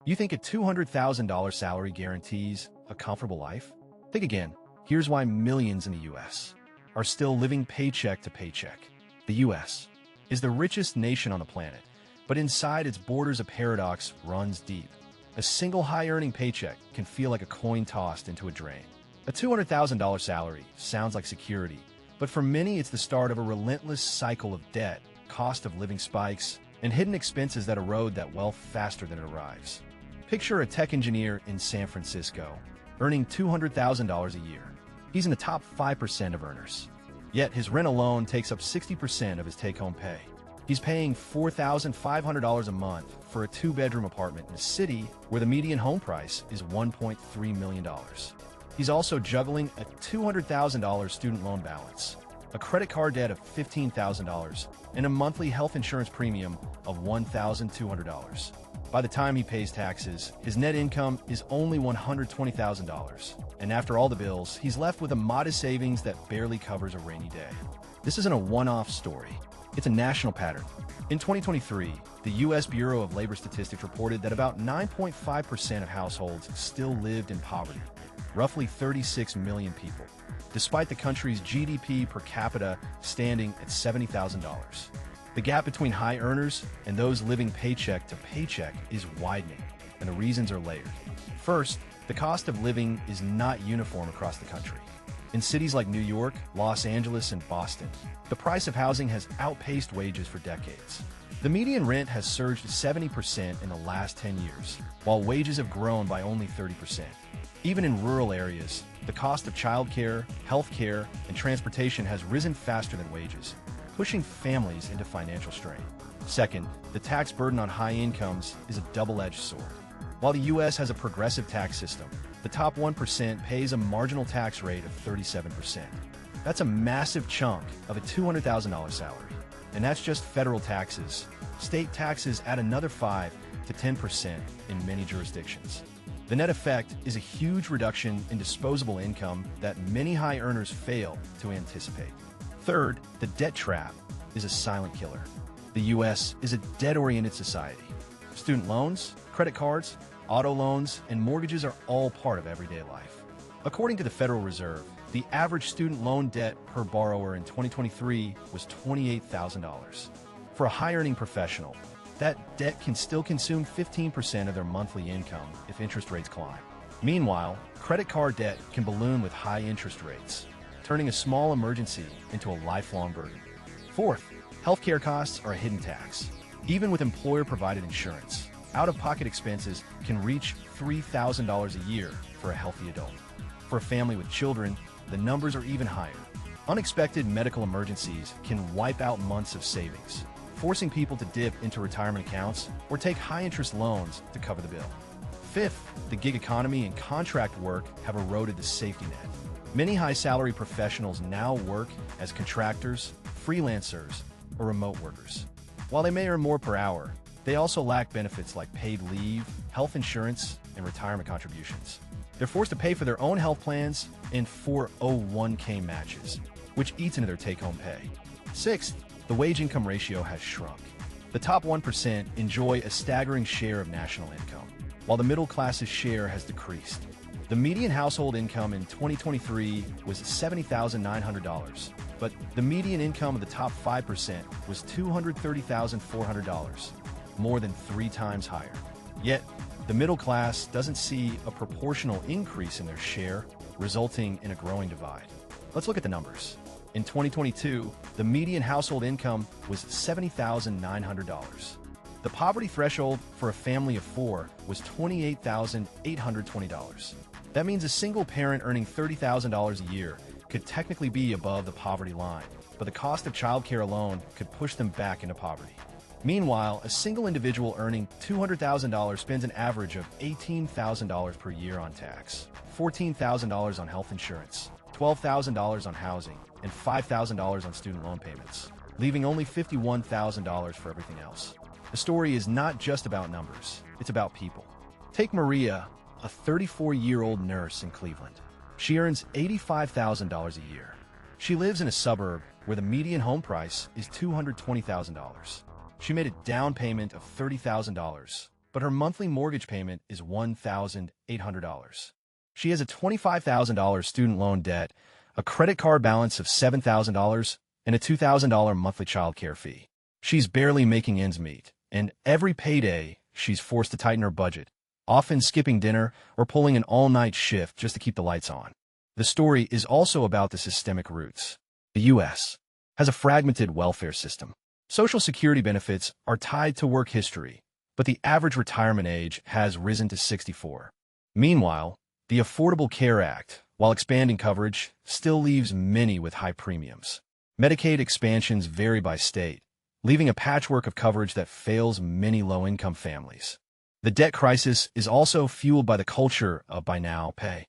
You think a $200,000 salary guarantees a comfortable life? Think again. Here's why millions in the U.S. are still living paycheck to paycheck. The U.S. is the richest nation on the planet, but inside its borders a paradox runs deep. A single high-earning paycheck can feel like a coin tossed into a drain. A $200,000 salary sounds like security, but for many it's the start of a relentless cycle of debt, cost of living spikes, and hidden expenses that erode that wealth faster than it arrives. Picture a tech engineer in San Francisco, earning $200,000 a year. He's in the top 5% of earners. Yet his rent alone takes up 60% of his take-home pay. He's paying $4,500 a month for a two-bedroom apartment in a city where the median home price is $1.3 million. He's also juggling a $200,000 student loan balance, a credit card debt of $15,000, and a monthly health insurance premium of $1,200. By the time he pays taxes, his net income is only $120,000. And after all the bills, he's left with a modest savings that barely covers a rainy day. This isn't a one-off story. It's a national pattern. In 2023, the U.S. Bureau of Labor Statistics reported that about 9.5% of households still lived in poverty, roughly 36 million people, despite the country's GDP per capita standing at $70,000. The gap between high earners and those living paycheck to paycheck is widening, and the reasons are layered. First, the cost of living is not uniform across the country. In cities like New York, Los Angeles, and Boston, the price of housing has outpaced wages for decades. The median rent has surged 70% in the last 10 years, while wages have grown by only 30%. Even in rural areas, the cost of childcare, healthcare, and transportation has risen faster than wages, pushing families into financial strain. Second, the tax burden on high incomes is a double-edged sword. While the U.S. has a progressive tax system, the top 1% pays a marginal tax rate of 37%. That's a massive chunk of a $200,000 salary. And that's just federal taxes. State taxes add another 5 to 10% in many jurisdictions. The net effect is a huge reduction in disposable income that many high earners fail to anticipate. Third, the debt trap is a silent killer. The U.S. is a debt-oriented society. Student loans, credit cards, auto loans, and mortgages are all part of everyday life. According to the Federal Reserve, the average student loan debt per borrower in 2023 was $28,000. For a high-earning professional, that debt can still consume 15% of their monthly income if interest rates climb. Meanwhile, credit card debt can balloon with high interest rates, turning a small emergency into a lifelong burden. Fourth, healthcare costs are a hidden tax. Even with employer-provided insurance, out-of-pocket expenses can reach $3,000 a year for a healthy adult. For a family with children, the numbers are even higher. Unexpected medical emergencies can wipe out months of savings, forcing people to dip into retirement accounts or take high-interest loans to cover the bill. Fifth, the gig economy and contract work have eroded the safety net. Many high-salary professionals now work as contractors, freelancers, or remote workers. While they may earn more per hour, they also lack benefits like paid leave, health insurance, and retirement contributions. They're forced to pay for their own health plans and 401k matches, which eats into their take-home pay. Sixth, the wage-income ratio has shrunk. The top 1% enjoy a staggering share of national income, while the middle class's share has decreased. The median household income in 2023 was $70,900, but the median income of the top 5% was $230,400, more than 3 times higher. Yet, the middle class doesn't see a proportional increase in their share, resulting in a growing divide. Let's look at the numbers. In 2022, the median household income was $70,900. The poverty threshold for a family of 4 was $28,820. That means a single parent earning $30,000 a year could technically be above the poverty line, but the cost of childcare alone could push them back into poverty. Meanwhile, a single individual earning $200,000 spends an average of $18,000 per year on tax, $14,000 on health insurance, $12,000 on housing, and $5,000 on student loan payments, leaving only $51,000 for everything else. The story is not just about numbers, it's about people. Take Maria, a 34-year-old nurse in Cleveland. She earns $85,000 a year. She lives in a suburb where the median home price is $220,000. She made a down payment of $30,000, but her monthly mortgage payment is $1,800. She has a $25,000 student loan debt, a credit card balance of $7,000, and a $2,000 monthly child care fee. She's barely making ends meet, and every payday, she's forced to tighten her budget, often skipping dinner or pulling an all-night shift just to keep the lights on. The story is also about the systemic roots. The U.S. has a fragmented welfare system. Social Security benefits are tied to work history, but the average retirement age has risen to 64. Meanwhile, the Affordable Care Act, while expanding coverage, still leaves many with high premiums. Medicaid expansions vary by state, leaving a patchwork of coverage that fails many low-income families. The debt crisis is also fueled by the culture of buy now, pay